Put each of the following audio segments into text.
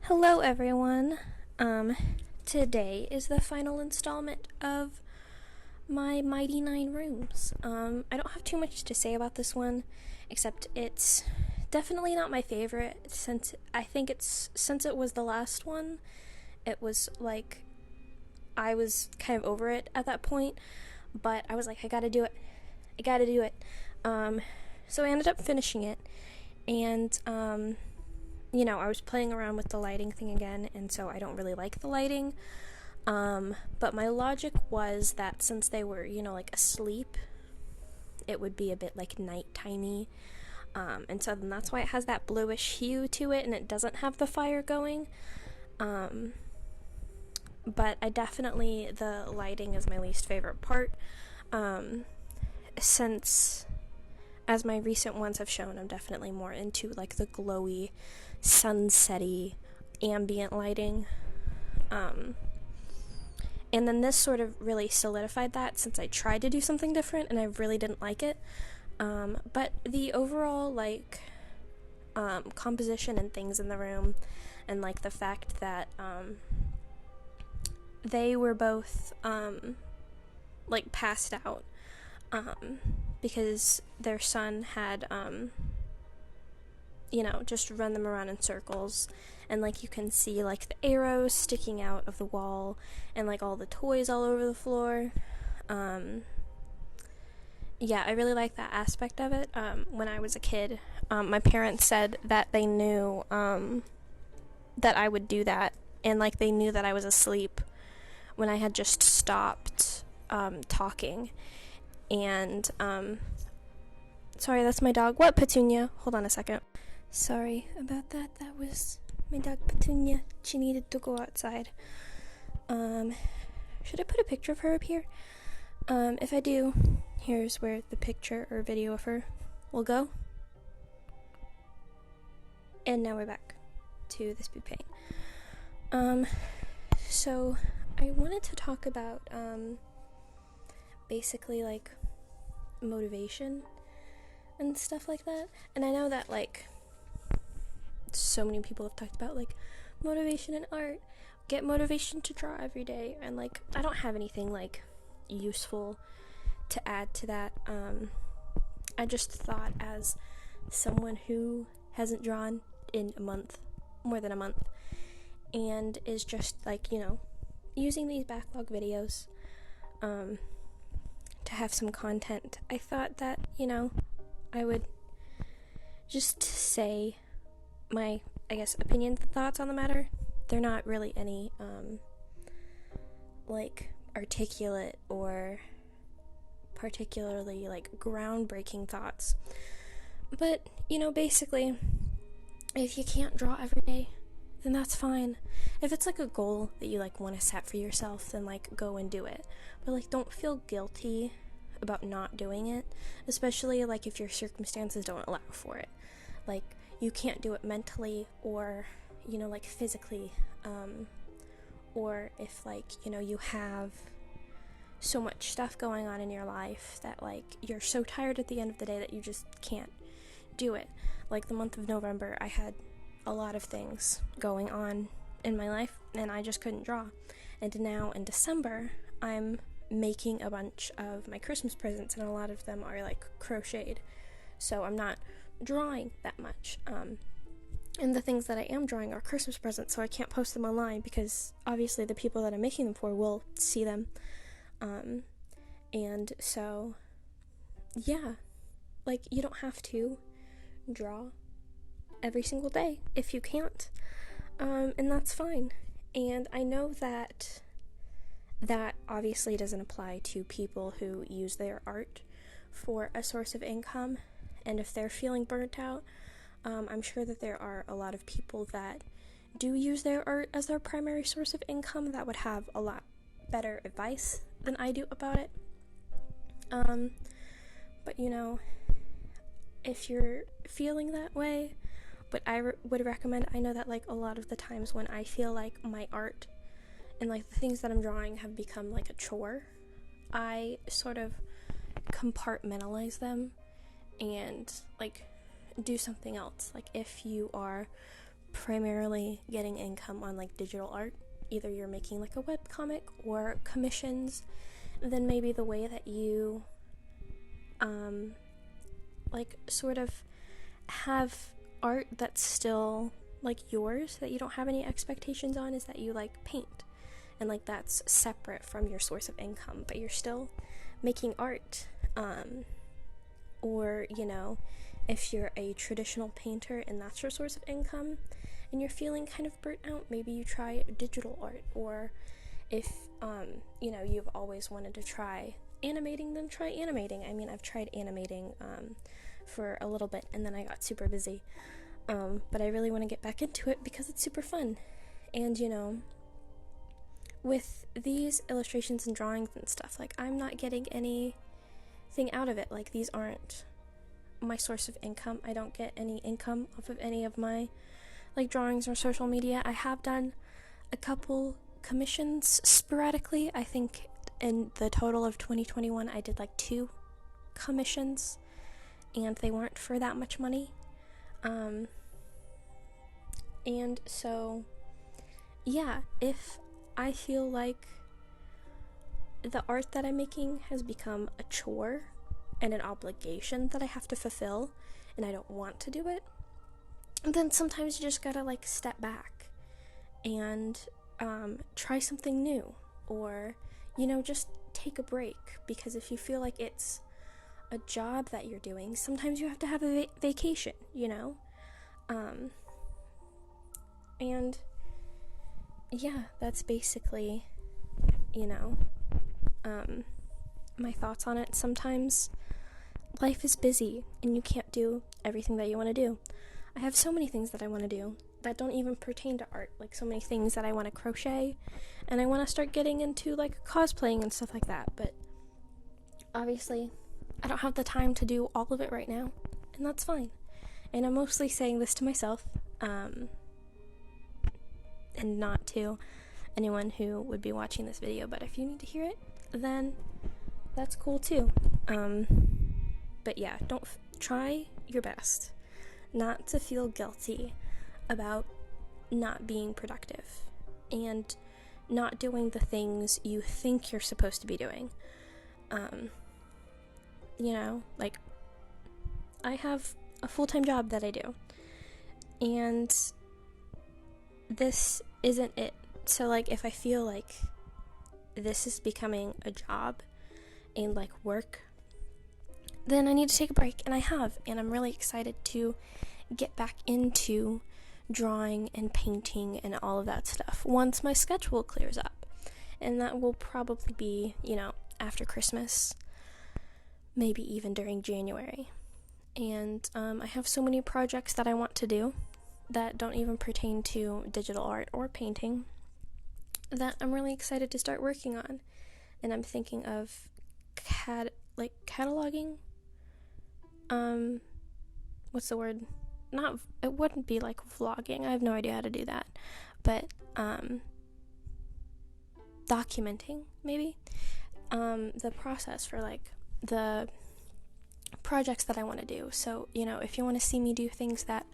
Hello everyone. Today is the final installment of my Mighty Nine Rooms. I don't have too much to say about this one, except it's definitely not my favorite since it was the last one, it was like I was kind of over it at that point, but I was like, I gotta do it. So I ended up finishing it, and I was playing around with the lighting thing again, and so I don't really like the lighting. But my logic was that since they were, like asleep, it would be a bit like nightimey. And so then that's why it has that bluish hue to it, and it doesn't have the fire going. But the lighting is my least favorite part. Since, as my recent ones have shown, I'm definitely more into like the glowy, sunsetty, ambient lighting. And then this sort of really solidified that, since I tried to do something different and I really didn't like it. But the overall composition and things in the room, and like the fact that they were both passed out because their son had just run them around in circles, and you can see the arrows sticking out of the wall, and all the toys all over the floor. I really like that aspect of it. When I was a kid, my parents said that they knew that I would do that, and they knew that I was asleep when I had just stopped talking. And sorry, that's my dog. What, Petunia? Hold on a second. Sorry about that. That was my dog Petunia. She needed to go outside. Should I put a picture of her up here? If I do, here's where the picture or video of her will go. And now we're back to the Speedpaint. So I wanted to talk about basically motivation and stuff like that. And I know that so many people have talked about motivation in art, get motivation to draw every day, and I don't have anything useful to add to that. I just thought, as someone who hasn't drawn in more than a month, and is just using these backlog videos to have some content, I thought that I would just say my, opinions and thoughts on the matter. They're not really any articulate or particularly groundbreaking thoughts, but basically, if you can't draw every day, then that's fine. If it's a goal that you want to set for yourself, then go and do it. But don't feel guilty about not doing it, especially if your circumstances don't allow for it. You can't do it mentally or physically, or if you have so much stuff going on in your life that you're so tired at the end of the day that you just can't do it. The month of November, I had a lot of things going on in my life, and I just couldn't draw. And now in December, I'm making a bunch of my Christmas presents, and a lot of them are crocheted, so I'm not drawing that much. And the things that I am drawing are Christmas presents, so I can't post them online because obviously the people that I'm making them for will see them. And so, yeah, you don't have to draw every single day if you can't, and that's fine. And I know that obviously doesn't apply to people who use their art for a source of income, and if they're feeling burnt out, I'm sure that there are a lot of people that do use their art as their primary source of income that would have a lot better advice than I do about it. But if you're feeling that way, what I would recommend, I know that a lot of the times when I feel my art and the things that I'm drawing have become a chore, I sort of compartmentalize them and do something else. If you are primarily getting income on like digital art, either you're making like a webcomic or commissions, then maybe the way that you like sort of have art that's still like yours, that you don't have any expectations on, is that you like paint, and like that's separate from your source of income, but you're still making art. Or, you know, if you're a traditional painter and that's your source of income and you're feeling kind of burnt out, maybe you try digital art. Or if you know, you've always wanted to try animating, then try animating. I mean, I've tried animating for a little bit, and then I got super busy, but I really want to get back into it because it's super fun. And, you know, with these illustrations and drawings and stuff, like, I'm not getting anything out of it. Like, these aren't my source of income. I don't get any income off of any of my like drawings or social media. I have done a couple commissions sporadically. I think in the total of 2021 I did like 2 commissions, and they weren't for that much money. And so yeah, if I feel like the art that I'm making has become a chore and an obligation that I have to fulfill, and I don't want to do it, then sometimes you just gotta like step back and try something new, or, you know, just take a break. Because if you feel like it's a job that you're doing, sometimes you have to have a vacation, you know? And yeah, that's basically, you know, my thoughts on it. Sometimes life is busy and you can't do everything that you want to do. I have so many things that I want to do that don't even pertain to art, like so many things that I want to crochet, and I want to start getting into like cosplaying and stuff like that, but obviously I don't have the time to do all of it right now, and that's fine. And I'm mostly saying this to myself, and not to anyone who would be watching this video, but if you need to hear it, then that's cool too. But yeah, try your best not to feel guilty about not being productive and not doing the things you think you're supposed to be doing. You know, like, I have a full-time job that I do, and this isn't it. So like, if I feel like this is becoming a job and like work, then I need to take a break, and I have, and I'm really excited to get back into drawing and painting and all of that stuff once my schedule clears up, and that will probably be, you know, after Christmas, maybe even during January. And I have so many projects that I want to do that don't even pertain to digital art or painting that I'm really excited to start working on. And I'm thinking of cataloging. What's the word? It wouldn't be like vlogging. I have no idea how to do that. But documenting, maybe, the process for like the projects that I want to do. So, you know, if you want to see me do things that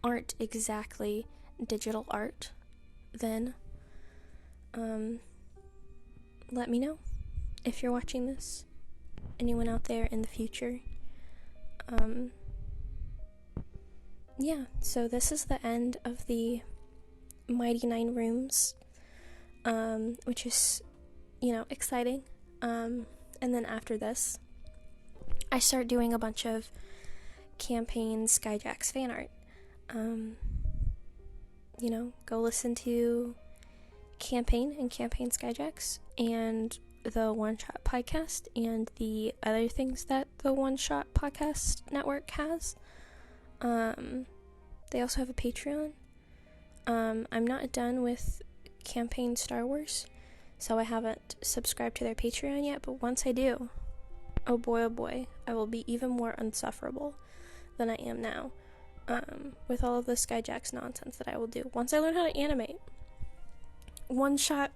aren't exactly digital art, then let me know. If you're watching this, anyone out there in the future, yeah, so this is the end of the Mighty 9 Rooms, which is, you know, exciting. And then after this, I start doing a bunch of campaign Skyjacks fan art. You know, go listen to Campaign and Campaign Skyjacks and the One Shot podcast and the other things that the One Shot podcast network has. They also have a Patreon. I'm not done with Campaign Star Wars, so I haven't subscribed to their Patreon yet, but once I do, oh boy, I will be even more insufferable than I am now, with all of the Skyjacks nonsense that I will do once I learn how to animate. One Shot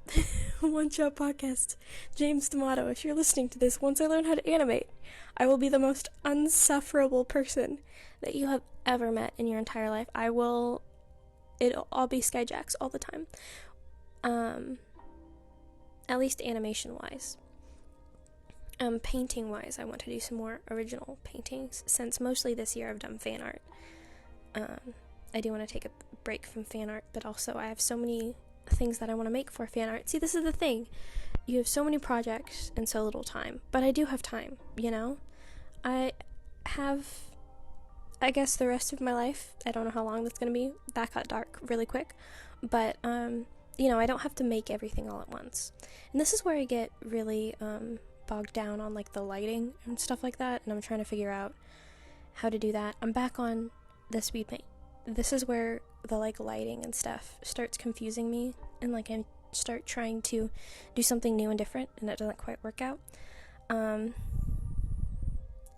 podcast, James D'Amato, if you're listening to this, once I learn how to animate, I will be the most unsufferable person that you have ever met in your entire life. I will it'll all be Skyjacks all the time. At least animation wise. Painting wise, I want to do some more original paintings, since mostly this year I've done fan art. I do want to take a break from fan art, but also I have so many things that I want to make for fan art. See, this is the thing. You have so many projects and so little time, but I do have time, you know? I have, I guess, the rest of my life. I don't know how long that's going to be. That got dark really quick. But, you know, I don't have to make everything all at once. And this is where I get really bogged down on, like, the lighting and stuff like that, and I'm trying to figure out how to do that. I'm back on the Speedpaint. This is where the, like, lighting and stuff starts confusing me, and, like, I start trying to do something new and different, and it doesn't quite work out.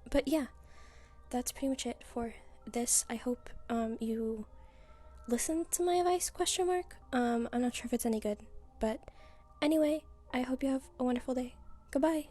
But yeah, that's pretty much it for this. I hope you listen to my advice, ? I'm not sure if it's any good, but anyway, I hope you have a wonderful day. Goodbye.